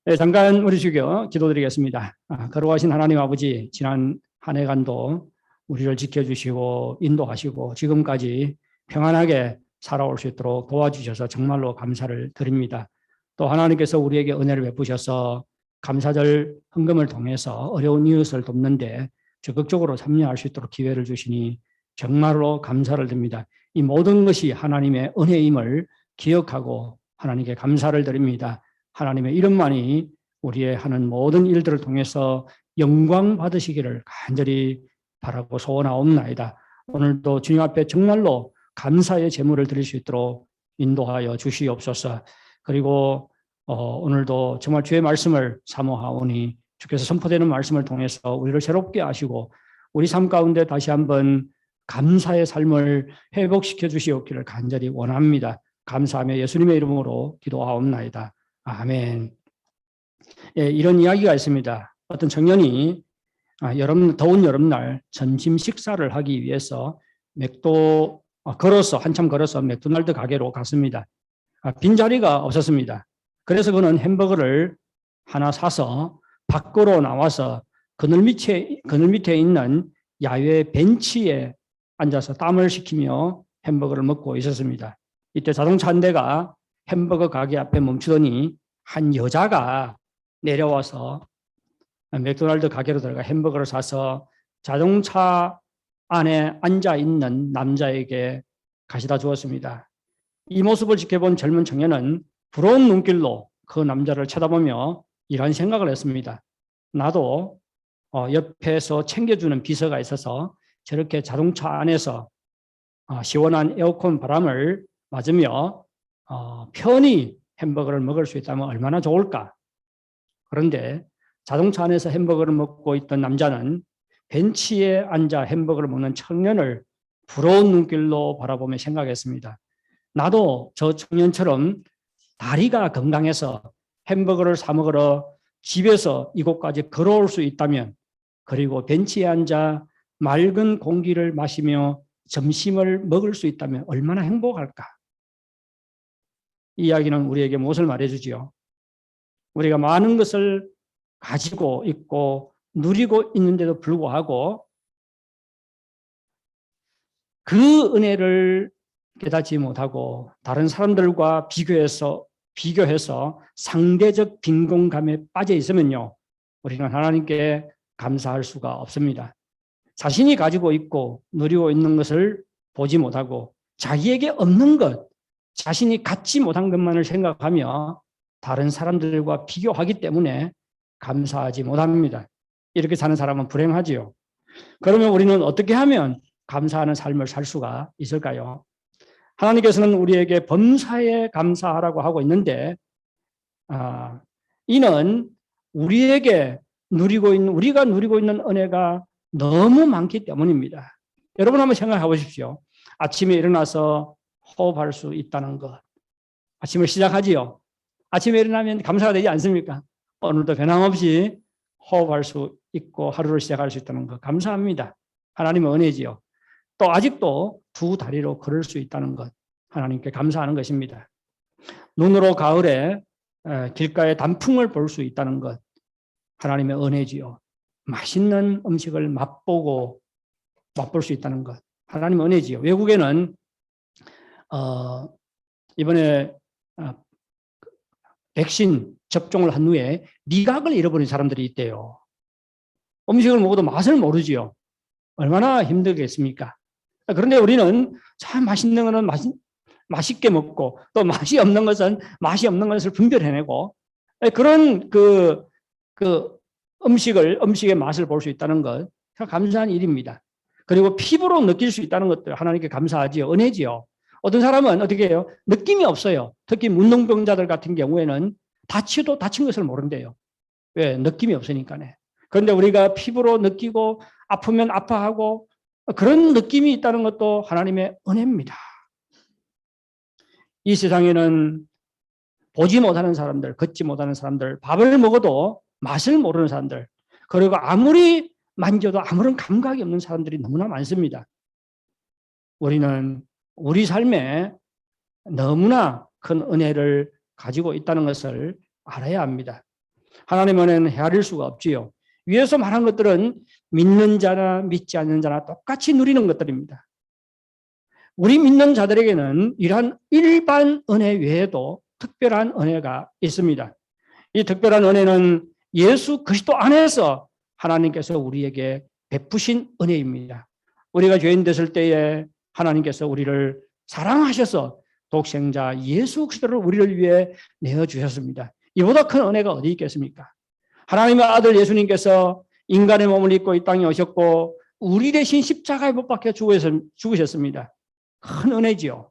네, 잠깐 우리 주교 기도드리겠습니다. 거룩하신 하나님 아버지, 지난 한 해간도 우리를 지켜주시고 인도하시고 지금까지 평안하게 살아올 수 있도록 도와주셔서 정말로 감사를 드립니다. 또 하나님께서 우리에게 은혜를 베푸셔서 감사절 헌금을 통해서 어려운 이웃을 돕는데 적극적으로 참여할 수 있도록 기회를 주시니 정말로 감사를 드립니다. 이 모든 것이 하나님의 은혜임을 기억하고 하나님께 감사를 드립니다. 하나님의 이름만이 우리의 하는 모든 일들을 통해서 영광 받으시기를 간절히 바라고 소원하옵나이다. 오늘도 주님 앞에 정말로 감사의 제물을 드릴 수 있도록 인도하여 주시옵소서. 그리고 오늘도 정말 주의 말씀을 사모하오니 주께서 선포되는 말씀을 통해서 우리를 새롭게 하시고 우리 삶 가운데 다시 한번 감사의 삶을 회복시켜 주시옵기를 간절히 원합니다. 감사하며 예수님의 이름으로 기도하옵나이다. 아멘. 예, 이런 이야기가 있습니다. 어떤 청년이 더운 여름날 점심 식사를 하기 위해서 한참 걸어서 맥도날드 가게로 갔습니다. 빈자리가 없었습니다. 그래서 그는 햄버거를 하나 사서 밖으로 나와서 그늘 밑에 있는 야외 벤치에 앉아서 땀을 식히며 햄버거를 먹고 있었습니다. 이때 자동차 한 대가 햄버거 가게 앞에 멈추더니 한 여자가 내려와서 맥도날드 가게로 들어가 햄버거를 사서 자동차 안에 앉아 있는 남자에게 가져다 주었습니다. 이 모습을 지켜본 젊은 청년은 부러운 눈길로 그 남자를 쳐다보며 이런 생각을 했습니다. 나도 옆에서 챙겨주는 비서가 있어서 저렇게 자동차 안에서 시원한 에어컨 바람을 맞으며 편히 햄버거를 먹을 수 있다면 얼마나 좋을까. 그런데 자동차 안에서 햄버거를 먹고 있던 남자는 벤치에 앉아 햄버거를 먹는 청년을 부러운 눈길로 바라보며 생각했습니다. 나도 저 청년처럼 다리가 건강해서 햄버거를 사 먹으러 집에서 이곳까지 걸어올 수 있다면, 그리고 벤치에 앉아 맑은 공기를 마시며 점심을 먹을 수 있다면 얼마나 행복할까. 이 이야기는 우리에게 무엇을 말해주지요? 우리가 많은 것을 가지고 있고 누리고 있는데도 불구하고 그 은혜를 깨닫지 못하고 다른 사람들과 비교해서 상대적 빈곤감에 빠져 있으면요, 우리는 하나님께 감사할 수가 없습니다. 자신이 가지고 있고 누리고 있는 것을 보지 못하고 자기에게 없는 것, 자신이 갖지 못한 것만을 생각하며 다른 사람들과 비교하기 때문에 감사하지 못합니다. 이렇게 사는 사람은 불행하지요. 그러면 우리는 어떻게 하면 감사하는 삶을 살 수가 있을까요? 하나님께서는 우리에게 범사에 감사하라고 하고 있는데 이는 우리가 누리고 있는 은혜가 너무 많기 때문입니다. 여러분 한번 생각해 보십시오. 아침에 일어나서 호흡할 수 있다는 것. 아침을 시작하지요. 아침에 일어나면 감사가 되지 않습니까? 오늘도 변함없이 호흡할 수 있고 하루를 시작할 수 있다는 것. 감사합니다. 하나님의 은혜지요. 또 아직도 두 다리로 걸을 수 있다는 것. 하나님께 감사하는 것입니다. 눈으로 가을에 길가의 단풍을 볼 수 있다는 것. 하나님의 은혜지요. 맛있는 음식을 맛볼 수 있다는 것. 하나님의 은혜지요. 외국에는 이번에 백신 접종을 한 후에 미각을 잃어버린 사람들이 있대요. 음식을 먹어도 맛을 모르지요. 얼마나 힘들겠습니까? 그런데 우리는 참 맛있는 것은 맛있게 먹고 또 맛이 없는 것은 맛이 없는 것을 분별해내고 그런 그 음식의 맛을 볼 수 있다는 것, 감사한 일입니다. 그리고 피부로 느낄 수 있다는 것도 하나님께 감사하지요. 은혜지요. 어떤 사람은 어떻게 해요? 느낌이 없어요. 특히 문둥병자들 같은 경우에는 다친 것을 모른대요. 왜? 느낌이 없으니까요. 그런데 우리가 피부로 느끼고 아프면 아파하고 그런 느낌이 있다는 것도 하나님의 은혜입니다. 이 세상에는 보지 못하는 사람들, 걷지 못하는 사람들, 밥을 먹어도 맛을 모르는 사람들, 그리고 아무리 만져도 아무런 감각이 없는 사람들이 너무나 많습니다. 우리는 우리 삶에 너무나 큰 은혜를 가지고 있다는 것을 알아야 합니다. 하나님의 은혜는 헤아릴 수가 없지요. 위에서 말한 것들은 믿는 자나 믿지 않는 자나 똑같이 누리는 것들입니다. 우리 믿는 자들에게는 이러한 일반 은혜 외에도 특별한 은혜가 있습니다. 이 특별한 은혜는 예수 그리스도 안에서 하나님께서 우리에게 베푸신 은혜입니다. 우리가 죄인 됐을 때에 하나님께서 우리를 사랑하셔서 독생자 예수 그리스도를 우리를 위해 내어주셨습니다. 이보다 큰 은혜가 어디 있겠습니까? 하나님의 아들 예수님께서 인간의 몸을 입고 이 땅에 오셨고 우리 대신 십자가에 못 박혀 죽으셨습니다. 큰 은혜지요.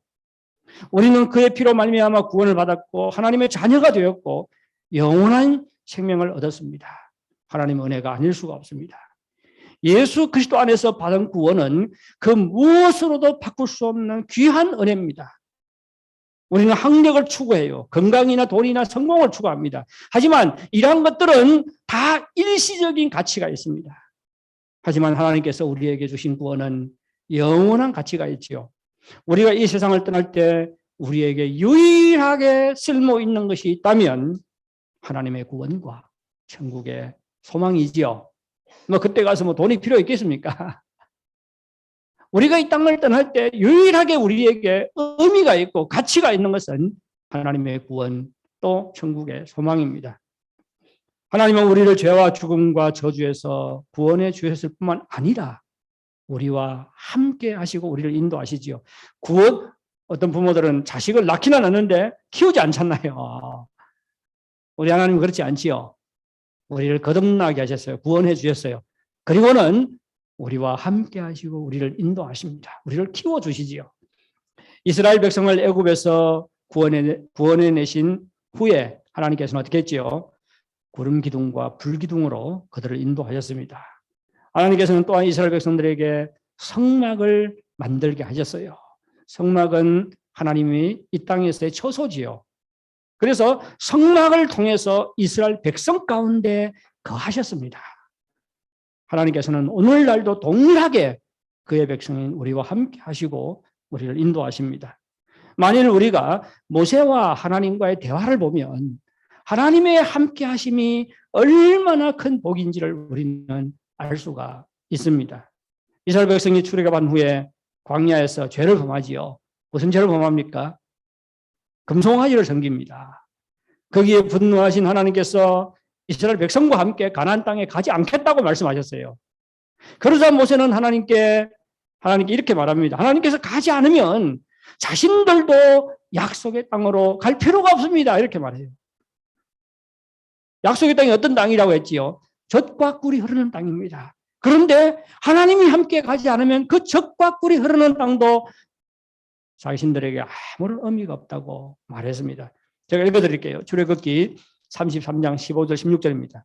우리는 그의 피로 말미암아 구원을 받았고 하나님의 자녀가 되었고 영원한 생명을 얻었습니다. 하나님의 은혜가 아닐 수가 없습니다. 예수 그리스도 안에서 받은 구원은 그 무엇으로도 바꿀 수 없는 귀한 은혜입니다. 우리는 학력을 추구해요. 건강이나 돈이나 성공을 추구합니다. 하지만 이러한 것들은 다 일시적인 가치가 있습니다. 하지만 하나님께서 우리에게 주신 구원은 영원한 가치가 있지요. 우리가 이 세상을 떠날 때 우리에게 유일하게 쓸모 있는 것이 있다면 하나님의 구원과 천국의 소망이지요. 그때 가서 돈이 필요 있겠습니까? 우리가 이 땅을 떠날 때 유일하게 우리에게 의미가 있고 가치가 있는 것은 하나님의 구원 또 천국의 소망입니다. 하나님은 우리를 죄와 죽음과 저주에서 구원해 주셨을 뿐만 아니라 우리와 함께 하시고 우리를 인도하시지요. 어떤 부모들은 자식을 낳기는 않는데 키우지 않잖아요. 우리 하나님은 그렇지 않지요. 우리를 거듭나게 하셨어요. 구원해 주셨어요. 그리고는 우리와 함께 하시고 우리를 인도하십니다. 우리를 키워주시지요. 이스라엘 백성을 애굽에서 구원해내신 후에 하나님께서는 어떻게 했지요? 구름 기둥과 불 기둥으로 그들을 인도하셨습니다. 하나님께서는 또한 이스라엘 백성들에게 성막을 만들게 하셨어요. 성막은 하나님이 이 땅에서의 처소지요. 그래서 성막을 통해서 이스라엘 백성 가운데 거하셨습니다. 하나님께서는 오늘날도 동일하게 그의 백성인 우리와 함께 하시고 우리를 인도하십니다. 만일 우리가 모세와 하나님과의 대화를 보면 하나님의 함께 하심이 얼마나 큰 복인지를 우리는 알 수가 있습니다. 이스라엘 백성이 출애굽한 후에 광야에서 죄를 범하지요. 무슨 죄를 범합니까? 금송아지를 섬깁니다. 거기에 분노하신 하나님께서 이스라엘 백성과 함께 가나안 땅에 가지 않겠다고 말씀하셨어요. 그러자 모세는 하나님께 이렇게 말합니다. 하나님께서 가지 않으면 자신들도 약속의 땅으로 갈 필요가 없습니다. 이렇게 말해요. 약속의 땅이 어떤 땅이라고 했지요? 젖과 꿀이 흐르는 땅입니다. 그런데 하나님이 함께 가지 않으면 그 젖과 꿀이 흐르는 땅도 자신들에게 아무런 의미가 없다고 말했습니다. 제가 읽어드릴게요. 출애굽기 33장 15절 16절입니다.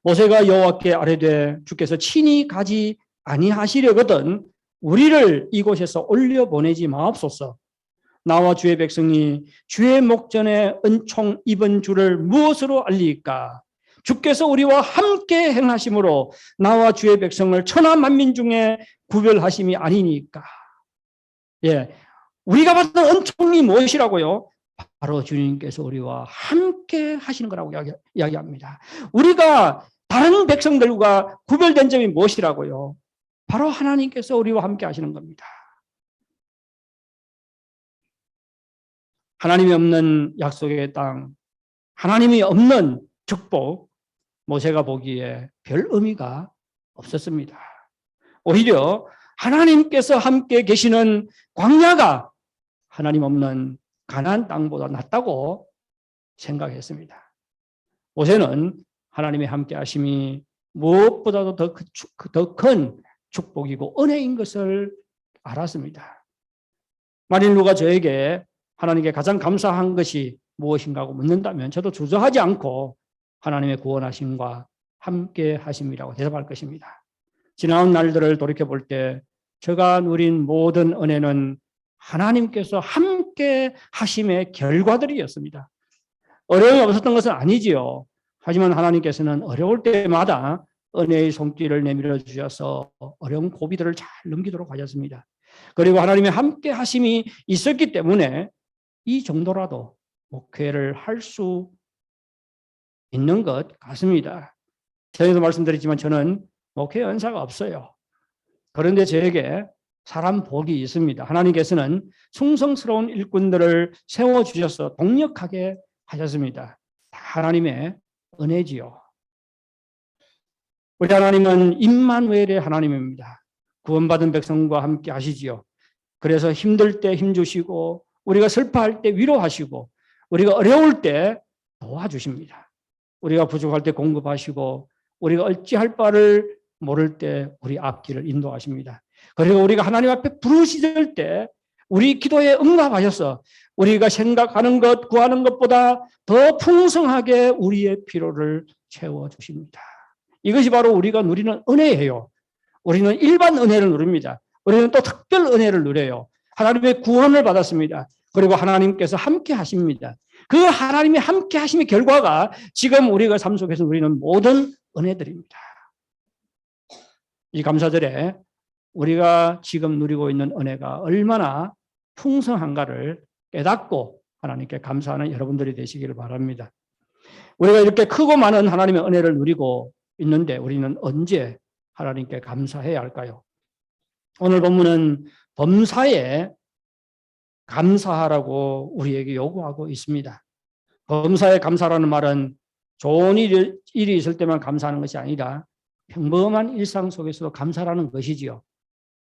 모세가 여호와께 아뢰되 주께서 친히 가지 아니하시려거든 우리를 이곳에서 올려보내지 마옵소서. 나와 주의 백성이 주의 목전에 은총 입은 줄을 무엇으로 알리까? 주께서 우리와 함께 행하심으로 나와 주의 백성을 천하 만민 중에 구별하심이 아니니까. 예, 우리가 받은 은총이 무엇이라고요? 바로 주님께서 우리와 함께 하시는 거라고 이야기합니다. 우리가 다른 백성들과 구별된 점이 무엇이라고요? 바로 하나님께서 우리와 함께 하시는 겁니다. 하나님이 없는 약속의 땅, 하나님이 없는 축복, 모세가 보기에 별 의미가 없었습니다. 오히려 하나님께서 함께 계시는 광야가 하나님 없는 가나안 땅보다 낫다고 생각했습니다. 모세는 하나님의 함께 하심이 무엇보다도 더 큰 축복이고 은혜인 것을 알았습니다. 만일 누가 저에게 하나님께 가장 감사한 것이 무엇인가 하고 묻는다면 저도 주저하지 않고 하나님의 구원하심과 함께 하심이라고 대답할 것입니다. 지나온 날들을 돌이켜볼 때 제가 누린 모든 은혜는 하나님께서 함께 하심의 결과들이었습니다. 어려움이 없었던 것은 아니지요. 하지만 하나님께서는 어려울 때마다 은혜의 손길을 내밀어 주셔서 어려운 고비들을 잘 넘기도록 하셨습니다. 그리고 하나님의 함께 하심이 있었기 때문에 이 정도라도 목회를 할 수 있는 것 같습니다. 전에도 말씀드렸지만 저는 목회 연사가 없어요. 그런데 저에게 사람 복이 있습니다. 하나님께서는 충성스러운 일꾼들을 세워주셔서 동력하게 하셨습니다. 다 하나님의 은혜지요. 우리 하나님은 임마누엘의 하나님입니다. 구원받은 백성과 함께 하시지요. 그래서 힘들 때 힘주시고 우리가 슬퍼할 때 위로하시고 우리가 어려울 때 도와주십니다. 우리가 부족할 때 공급하시고 우리가 어찌할 바를 모를 때 우리 앞길을 인도하십니다. 그리고 우리가 하나님 앞에 부르짖을 때 우리 기도에 응답하셔서 우리가 생각하는 것, 구하는 것보다 더 풍성하게 우리의 필요를 채워주십니다. 이것이 바로 우리가 누리는 은혜예요. 우리는 일반 은혜를 누립니다. 우리는 또 특별 은혜를 누려요. 하나님의 구원을 받았습니다. 그리고 하나님께서 함께 하십니다. 그 하나님의 함께 하심의 결과가 지금 우리가 삶 속에서 누리는 모든 은혜들입니다. 이 감사절에 우리가 지금 누리고 있는 은혜가 얼마나 풍성한가를 깨닫고 하나님께 감사하는 여러분들이 되시기를 바랍니다. 우리가 이렇게 크고 많은 하나님의 은혜를 누리고 있는데 우리는 언제 하나님께 감사해야 할까요? 오늘 본문은 범사에 감사하라고 우리에게 요구하고 있습니다. 범사에 감사라는 말은 좋은 일이 있을 때만 감사하는 것이 아니라 평범한 일상 속에서도 감사라는 것이지요.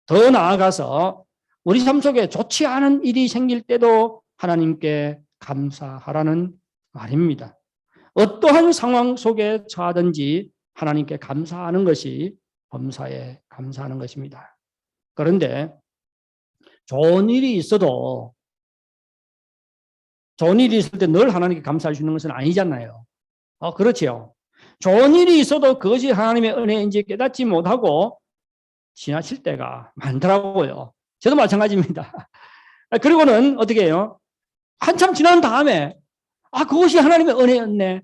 더 나아가서 우리 삶 속에 좋지 않은 일이 생길 때도 하나님께 감사하라는 말입니다. 어떠한 상황 속에 처하든지 하나님께 감사하는 것이 범사에 감사하는 것입니다. 그런데 좋은 일이 있을 때 늘 하나님께 감사할 수 있는 것은 아니잖아요. 그렇지요. 좋은 일이 있어도 그것이 하나님의 은혜인지 깨닫지 못하고 지나칠 때가 많더라고요. 저도 마찬가지입니다. 그리고는 어떻게 해요? 한참 지난 다음에 그것이 하나님의 은혜였네.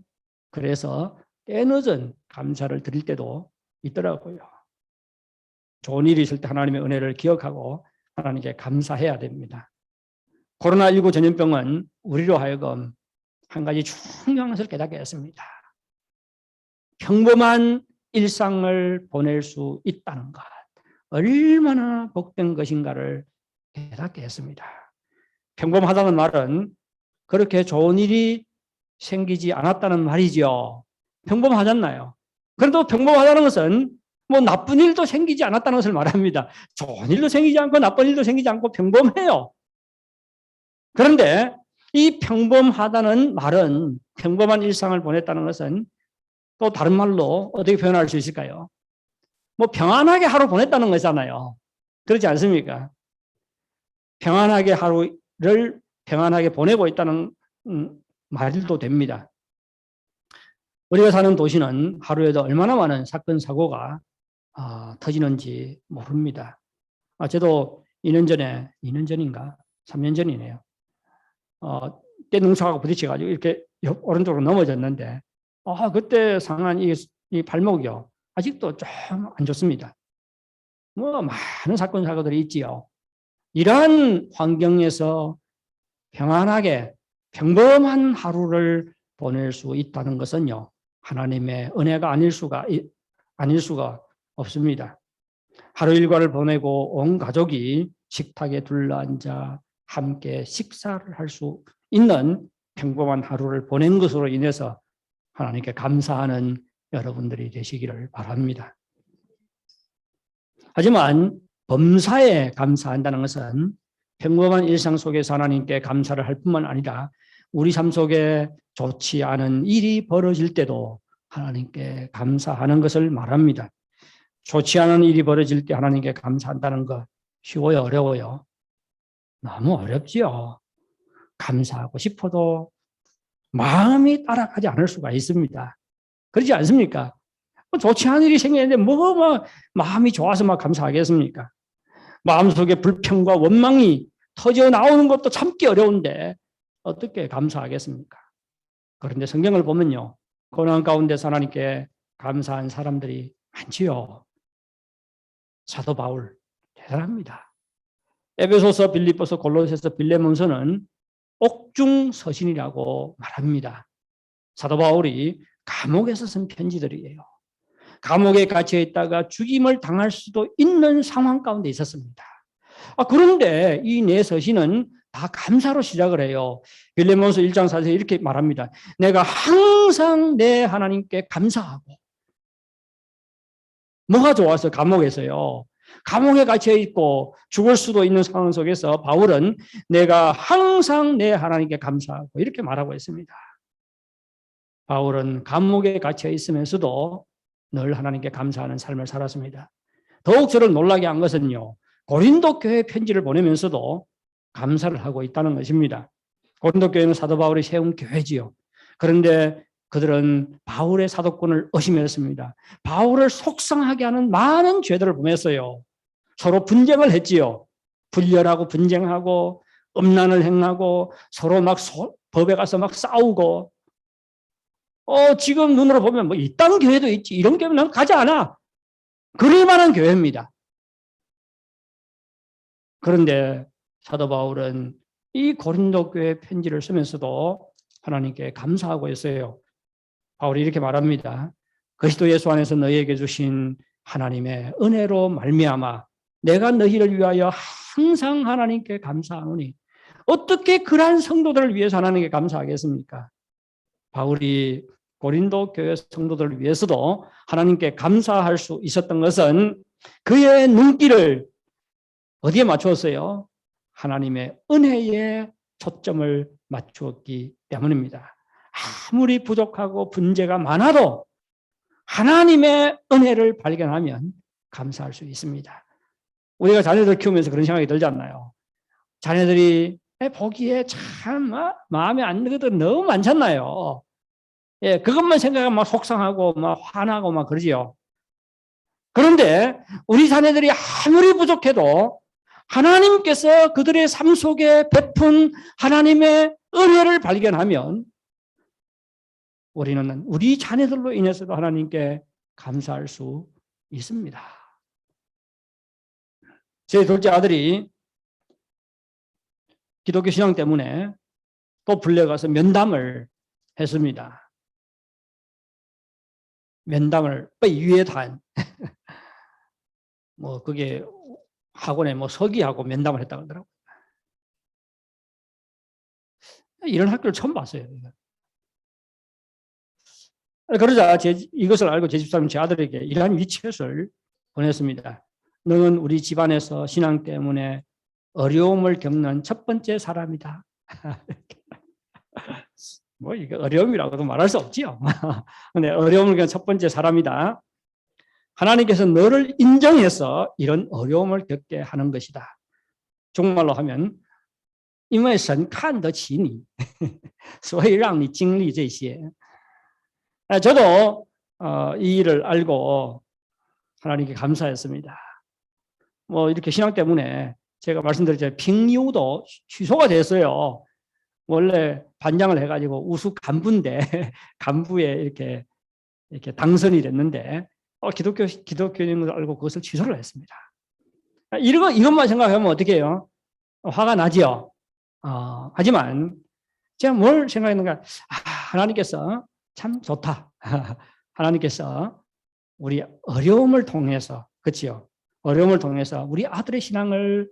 그래서 때늦은 감사를 드릴 때도 있더라고요. 좋은 일이 있을 때 하나님의 은혜를 기억하고 하나님께 감사해야 됩니다. 코로나19 전염병은 우리로 하여금 한 가지 중요한 것을 깨닫게 했습니다. 평범한 일상을 보낼 수 있다는 것, 얼마나 복된 것인가를 깨닫게 했습니다. 평범하다는 말은 그렇게 좋은 일이 생기지 않았다는 말이죠. 평범하잖아요. 그래도 평범하다는 것은 뭐 나쁜 일도 생기지 않았다는 것을 말합니다. 좋은 일도 생기지 않고 나쁜 일도 생기지 않고 평범해요. 그런데 이 평범하다는 말은, 평범한 일상을 보냈다는 것은 또 다른 말로 어떻게 표현할 수 있을까요? 뭐 평안하게 하루 보냈다는 거잖아요. 그렇지 않습니까? 평안하게 하루를 평안하게 보내고 있다는 말도 됩니다. 우리가 사는 도시는 하루에도 얼마나 많은 사건, 사고가 터지는지 모릅니다. 저도 2년 전인가? 3년 전이네요. 떼농사하고 부딪혀가지고 이렇게 오른쪽으로 넘어졌는데, 그때 상한 이 발목이요. 아직도 좀 안 좋습니다. 뭐, 많은 사건, 사고들이 있지요. 이러한 환경에서 평안하게, 평범한 하루를 보낼 수 있다는 것은요, 하나님의 은혜가 아닐 수가 없습니다. 하루 일과를 보내고 온 가족이 식탁에 둘러앉아 함께 식사를 할 수 있는 평범한 하루를 보낸 것으로 인해서 하나님께 감사하는 여러분들이 되시기를 바랍니다. 하지만 범사에 감사한다는 것은 평범한 일상 속에서 하나님께 감사를 할 뿐만 아니라 우리 삶 속에 좋지 않은 일이 벌어질 때도 하나님께 감사하는 것을 말합니다. 좋지 않은 일이 벌어질 때 하나님께 감사한다는 것 쉬워요, 어려워요? 너무 어렵지요. 감사하고 싶어도 마음이 따라가지 않을 수가 있습니다. 그렇지 않습니까? 좋지 않은 일이 생기는데 마음이 좋아서 막 감사하겠습니까? 마음속에 불평과 원망이 터져 나오는 것도 참기 어려운데 어떻게 감사하겠습니까? 그런데 성경을 보면요, 고난 가운데서 하나님께 감사한 사람들이 많지요. 사도 바울 대단합니다. 에베소서, 빌립보서, 골로새서, 빌레몬서는 옥중 서신이라고 말합니다. 사도 바울이 감옥에서 쓴 편지들이에요. 감옥에 갇혀 있다가 죽임을 당할 수도 있는 상황 가운데 있었습니다. 그런데 이 네 서신은 다 감사로 시작을 해요. 빌레몬서 1장 4절에 이렇게 말합니다. 내가 항상 내 하나님께 감사하고. 뭐가 좋아서 감옥에서요. 감옥에 갇혀 있고 죽을 수도 있는 상황 속에서 바울은 내가 항상 내 하나님께 감사하고 이렇게 말하고 있습니다. 바울은 감옥에 갇혀 있으면서도 늘 하나님께 감사하는 삶을 살았습니다. 더욱 저를 놀라게 한 것은요. 고린도 교회 편지를 보내면서도 감사를 하고 있다는 것입니다. 고린도 교회는 사도 바울이 세운 교회지요. 그런데 그들은 바울의 사도권을 의심했습니다. 바울을 속상하게 하는 많은 죄들을 범했어요. 서로 분쟁을 했지요. 분열하고 분쟁하고 음란을 행하고 서로 막 법에 가서 막 싸우고 지금 눈으로 보면 뭐 이딴 교회도 있지. 이런 교회는 가지 않아. 그럴 만한 교회입니다. 그런데 사도 바울은 이 고린도 교회 편지를 쓰면서도 하나님께 감사하고 있어요. 바울이 이렇게 말합니다. 그리스도 예수 안에서 너희에게 주신 하나님의 은혜로 말미암아 내가 너희를 위하여 항상 하나님께 감사하노니 어떻게 그러한 성도들을 위해서 하나님께 감사하겠습니까? 바울이 고린도 교회 성도들을 위해서도 하나님께 감사할 수 있었던 것은 그의 눈길을 어디에 맞추었어요? 하나님의 은혜에 초점을 맞추었기 때문입니다. 아무리 부족하고 문제가 많아도 하나님의 은혜를 발견하면 감사할 수 있습니다. 우리가 자녀들 키우면서 그런 생각이 들지 않나요? 자녀들이 보기에 참 마음에 안 드는 것들 너무 많잖아요. 예, 그것만 생각하면 막 속상하고 막 화나고 막 그러지요. 그런데 우리 자녀들이 아무리 부족해도 하나님께서 그들의 삶 속에 베푼 하나님의 은혜를 발견하면 우리는 우리 자녀들로 인해서도 하나님께 감사할 수 있습니다. 제 둘째 아들이 기독교 신앙 때문에 또 불려가서 면담을 했습니다. 면담을 유예단 뭐 그게 학원에 뭐 서기하고 면담을 했다고 하더라고요. 이런 학교를 처음 봤어요. 그러자 이것을 알고 제 집사람은 제 아들에게 이러한 위챗을 보냈습니다. 너는 우리 집안에서 신앙 때문에 어려움을 겪는 첫 번째 사람이다. 뭐 이게 어려움이라고도 말할 수 없지요. 근데 어려움을 겪는 첫 번째 사람이다. 하나님께서 너를 인정해서 이런 어려움을 겪게 하는 것이다. 중국말로 하면 因为神看得起你所以让你经历这些. 저도 이 일을 알고 하나님께 감사했습니다. 뭐 이렇게 신앙 때문에 제가 말씀드렸죠. 핑유도 취소가 됐어요. 원래 반장을 해가지고 우수 간부인데 간부에 이렇게 당선이 됐는데 기독교인인 걸 알고 그것을 취소를 했습니다. 이것만 생각하면 어떻게 해요? 화가 나지요. 하지만 제가 뭘 생각했는가? 하나님께서 참 좋다. 하나님께서 우리 어려움을 통해서, 그렇지요? 어려움을 통해서 우리 아들의 신앙을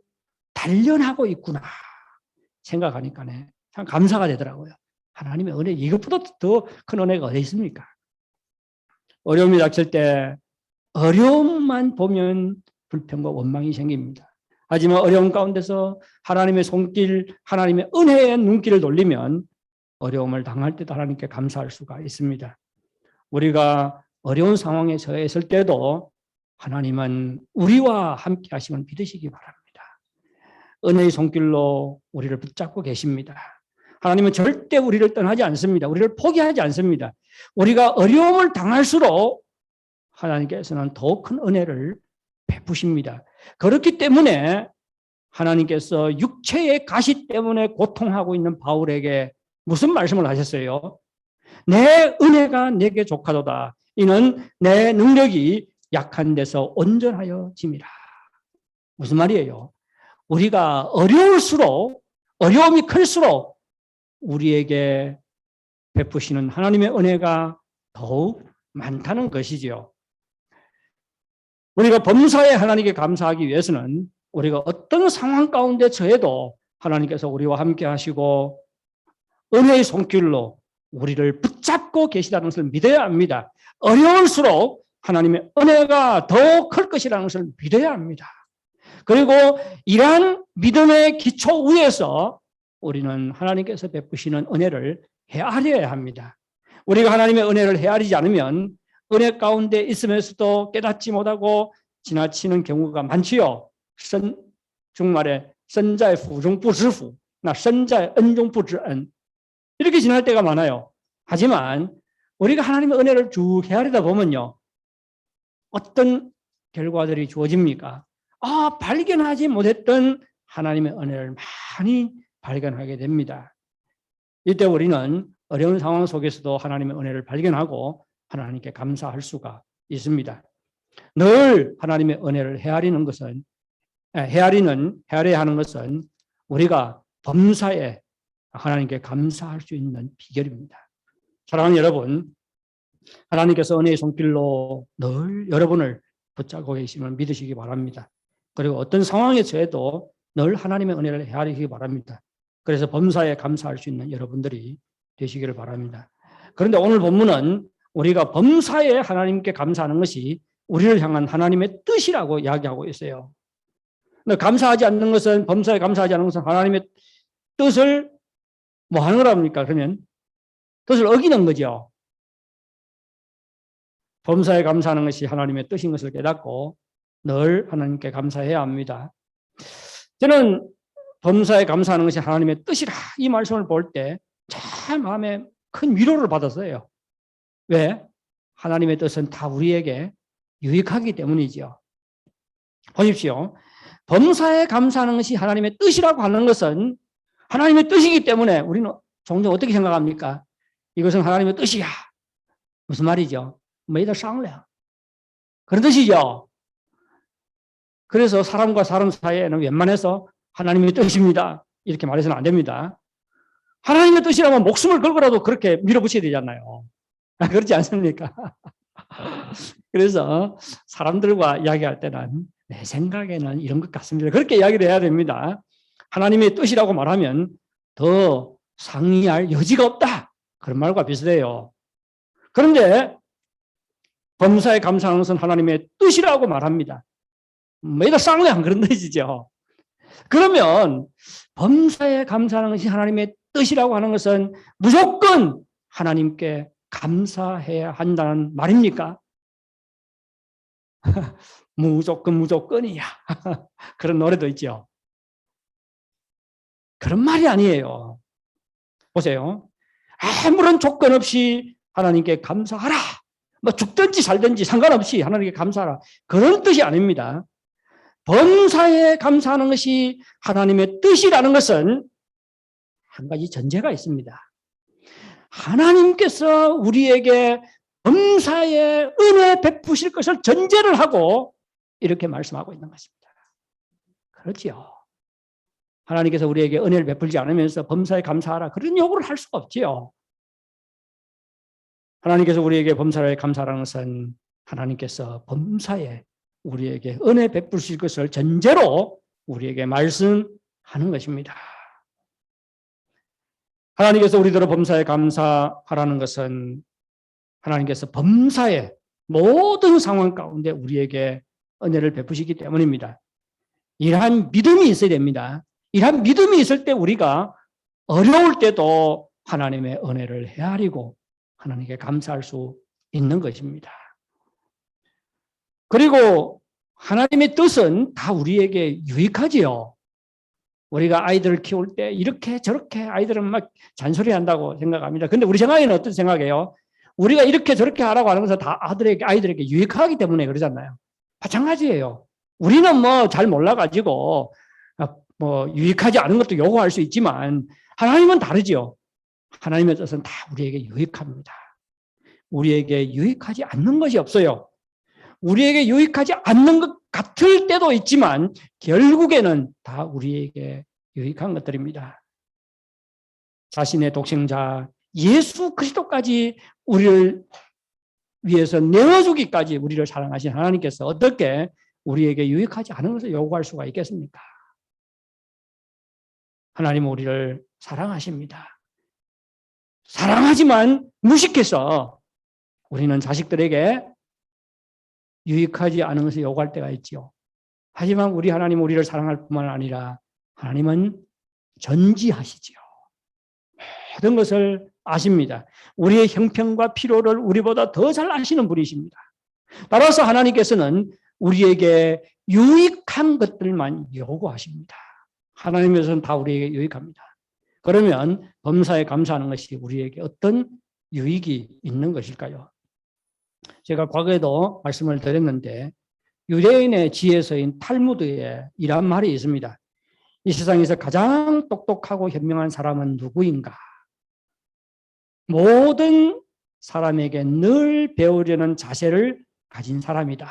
단련하고 있구나 생각하니까 참 감사가 되더라고요. 하나님의 은혜, 이것보다 더 큰 은혜가 어디 있습니까? 어려움이 닥칠 때 어려움만 보면 불평과 원망이 생깁니다. 하지만 어려움 가운데서 하나님의 손길, 하나님의 은혜의 눈길을 돌리면 어려움을 당할 때도 하나님께 감사할 수가 있습니다. 우리가 어려운 상황에 처했을 때도 하나님은 우리와 함께 하심을 믿으시기 바랍니다. 은혜의 손길로 우리를 붙잡고 계십니다. 하나님은 절대 우리를 떠나지 않습니다. 우리를 포기하지 않습니다. 우리가 어려움을 당할수록 하나님께서는 더 큰 은혜를 베푸십니다. 그렇기 때문에 하나님께서 육체의 가시 때문에 고통하고 있는 바울에게 무슨 말씀을 하셨어요? 내 은혜가 내게 족하도다. 이는 내 능력이 약한 데서 온전하여 짐이라. 무슨 말이에요? 우리가 어려울수록, 어려움이 클수록 우리에게 베푸시는 하나님의 은혜가 더욱 많다는 것이지요. 우리가 범사에 하나님께 감사하기 위해서는 우리가 어떤 상황 가운데 처해도 하나님께서 우리와 함께 하시고 은혜의 손길로 우리를 붙잡고 계시다는 것을 믿어야 합니다. 어려울수록 하나님의 은혜가 더 클 것이라는 것을 믿어야 합니다. 그리고 이러한 믿음의 기초 위에서 우리는 하나님께서 베푸시는 은혜를 헤아려야 합니다. 우리가 하나님의 은혜를 헤아리지 않으면 은혜 가운데 있으면서도 깨닫지 못하고 지나치는 경우가 많지요. 중말에 선자의 후중不知福, 나 선자의恩中不知恩, 이렇게 지날 때가 많아요. 하지만 우리가 하나님의 은혜를 쭉 헤아리다 보면요, 어떤 결과들이 주어집니까? 발견하지 못했던 하나님의 은혜를 많이 발견하게 됩니다. 이때 우리는 어려운 상황 속에서도 하나님의 은혜를 발견하고 하나님께 감사할 수가 있습니다. 늘 하나님의 은혜를 헤아려야 하는 것은 우리가 범사에 하나님께 감사할 수 있는 비결입니다. 사랑하는 여러분, 하나님께서 은혜의 손길로 늘 여러분을 붙잡고 계심을 믿으시기 바랍니다. 그리고 어떤 상황에 처해도 늘 하나님의 은혜를 헤아리시기 바랍니다. 그래서 범사에 감사할 수 있는 여러분들이 되시기를 바랍니다. 그런데 오늘 본문은 우리가 범사에 하나님께 감사하는 것이 우리를 향한 하나님의 뜻이라고 이야기하고 있어요. 근데 감사하지 않는 것은, 범사에 감사하지 않는 것은 하나님의 뜻을 뭐 하는 거랍니까? 그러면 뜻을 어기는 거죠. 범사에 감사하는 것이 하나님의 뜻인 것을 깨닫고 늘 하나님께 감사해야 합니다. 저는 범사에 감사하는 것이 하나님의 뜻이라 이 말씀을 볼 때 참 마음에 큰 위로를 받았어요. 왜? 하나님의 뜻은 다 우리에게 유익하기 때문이죠. 보십시오. 범사에 감사하는 것이 하나님의 뜻이라고 하는 것은 하나님의 뜻이기 때문에 우리는 종종 어떻게 생각합니까? 이것은 하나님의 뜻이야. 무슨 말이죠? 没得商量. 그런 뜻이죠. 그래서 사람과 사람 사이에는 웬만해서 하나님의 뜻입니다, 이렇게 말해서는 안 됩니다. 하나님의 뜻이라면 목숨을 걸고라도 그렇게 밀어붙여야 되잖아요. 그렇지 않습니까? 그래서 사람들과 이야기할 때는 내 생각에는 이런 것 같습니다, 그렇게 이야기를 해야 됩니다. 하나님의 뜻이라고 말하면 더 상의할 여지가 없다, 그런 말과 비슷해요. 그런데 범사에 감사하는 것은 하나님의 뜻이라고 말합니다. 매일 쌍냥 그런 뜻이죠. 그러면 범사에 감사하는 것이 하나님의 뜻이라고 하는 것은 무조건 하나님께 감사해야 한다는 말입니까? 무조건이야. 그런 노래도 있죠. 그런 말이 아니에요. 보세요. 아무런 조건 없이 하나님께 감사하라. 뭐 죽든지 살든지 상관없이 하나님께 감사하라. 그런 뜻이 아닙니다. 범사에 감사하는 것이 하나님의 뜻이라는 것은 한 가지 전제가 있습니다. 하나님께서 우리에게 범사에 은혜 베푸실 것을 전제를 하고 이렇게 말씀하고 있는 것입니다. 그렇지요. 하나님께서 우리에게 은혜를 베풀지 않으면서 범사에 감사하라, 그런 요구를 할 수가 없지요. 하나님께서 우리에게 범사에 감사하라는 것은 하나님께서 범사에 우리에게 은혜 베푸실 것을 전제로 우리에게 말씀하는 것입니다. 하나님께서 우리들의 범사에 감사하라는 것은 하나님께서 범사에 모든 상황 가운데 우리에게 은혜를 베푸시기 때문입니다. 이러한 믿음이 있어야 됩니다. 이러한 믿음이 있을 때 우리가 어려울 때도 하나님의 은혜를 헤아리고 하나님께 감사할 수 있는 것입니다. 그리고 하나님의 뜻은 다 우리에게 유익하지요. 우리가 아이들을 키울 때 이렇게 저렇게 아이들은 막 잔소리 한다고 생각합니다. 근데 우리 생각에는 어떤 생각이에요? 우리가 이렇게 저렇게 하라고 하는 것은 다 아이들에게 유익하기 때문에 그러잖아요. 마찬가지예요. 우리는 뭐 잘 몰라가지고 뭐 유익하지 않은 것도 요구할 수 있지만 하나님은 다르죠. 하나님의 뜻은 다 우리에게 유익합니다. 우리에게 유익하지 않는 것이 없어요. 우리에게 유익하지 않는 것 같을 때도 있지만 결국에는 다 우리에게 유익한 것들입니다. 자신의 독생자 예수 그리스도까지 우리를 위해서 내어주기까지 우리를 사랑하신 하나님께서 어떻게 우리에게 유익하지 않은 것을 요구할 수가 있겠습니까? 하나님은 우리를 사랑하십니다. 사랑하지만 무식해서 우리는 자식들에게 유익하지 않은 것을 요구할 때가 있지요. 하지만 우리 하나님은 우리를 사랑할 뿐만 아니라 하나님은 전지하시지요. 모든 것을 아십니다. 우리의 형편과 필요를 우리보다 더 잘 아시는 분이십니다. 따라서 하나님께서는 우리에게 유익한 것들만 요구하십니다. 하나님께서는 다 우리에게 유익합니다. 그러면 범사에 감사하는 것이 우리에게 어떤 유익이 있는 것일까요? 제가 과거에도 말씀을 드렸는데 유대인의 지혜서인 탈무드에 이런 말이 있습니다. 이 세상에서 가장 똑똑하고 현명한 사람은 누구인가? 모든 사람에게 늘 배우려는 자세를 가진 사람이다.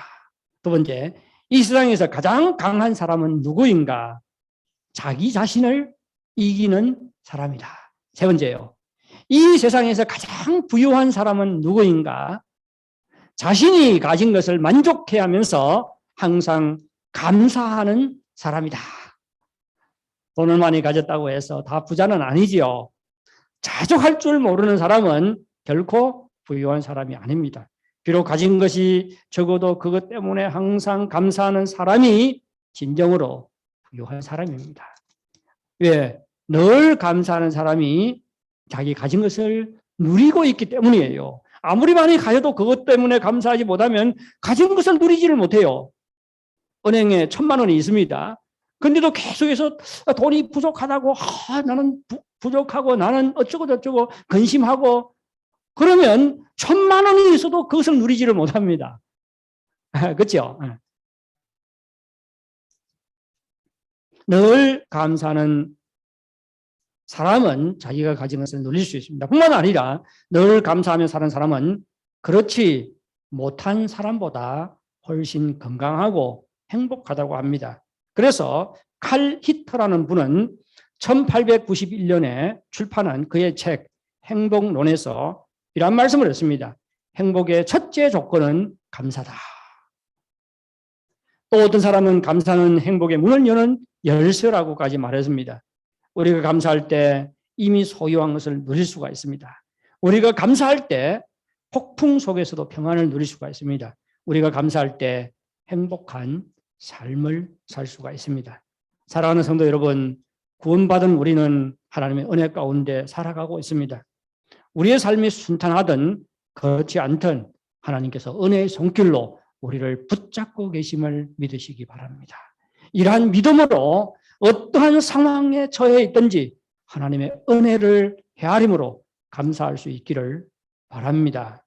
두 번째, 이 세상에서 가장 강한 사람은 누구인가? 자기 자신을 이기는 사람이다. 세 번째요. 이 세상에서 가장 부유한 사람은 누구인가? 자신이 가진 것을 만족해 하면서 항상 감사하는 사람이다. 돈을 많이 가졌다고 해서 다 부자는 아니지요. 자족할 줄 모르는 사람은 결코 부유한 사람이 아닙니다. 비록 가진 것이 적어도 그것 때문에 항상 감사하는 사람이 진정으로 부유한 사람입니다. 왜? 늘 감사하는 사람이 자기 가진 것을 누리고 있기 때문이에요. 아무리 많이 가져도 그것 때문에 감사하지 못하면 가진 것을 누리지를 못해요. 은행에 1,000만 원이 있습니다. 근데도 계속해서 돈이 부족하다고 나는 부족하고 나는 어쩌고 저쩌고 근심하고 그러면 1,000만 원이 있어도 그것을 누리지를 못합니다. 그렇죠? 늘 감사하는 사람은 자기가 가진 것을 누릴 수 있습니다. 뿐만 아니라 늘 감사하며 사는 사람은 그렇지 못한 사람보다 훨씬 건강하고 행복하다고 합니다. 그래서 칼 히터라는 분은 1891년에 출판한 그의 책 행복론에서 이런 말씀을 했습니다. 행복의 첫째 조건은 감사다. 또 어떤 사람은 감사는 행복의 문을 여는 열쇠라고까지 말했습니다. 우리가 감사할 때 이미 소유한 것을 누릴 수가 있습니다. 우리가 감사할 때 폭풍 속에서도 평안을 누릴 수가 있습니다. 우리가 감사할 때 행복한 삶을 살 수가 있습니다. 사랑하는 성도 여러분, 구원받은 우리는 하나님의 은혜 가운데 살아가고 있습니다. 우리의 삶이 순탄하든 그렇지 않든 하나님께서 은혜의 손길로 우리를 붙잡고 계심을 믿으시기 바랍니다. 이러한 믿음으로 어떠한 상황에 처해 있든지 하나님의 은혜를 헤아림으로 감사할 수 있기를 바랍니다.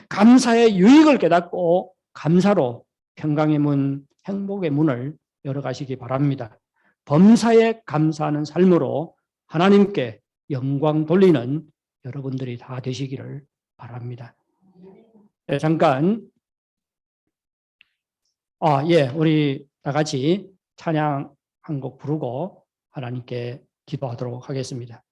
감사의 유익을 깨닫고 감사로 평강의 문, 행복의 문을 열어가시기 바랍니다. 범사에 감사하는 삶으로 하나님께 영광 돌리는 여러분들이 다 되시기를 바랍니다. 네, 잠깐 우리 다 같이 찬양 한 곡 부르고 하나님께 기도하도록 하겠습니다.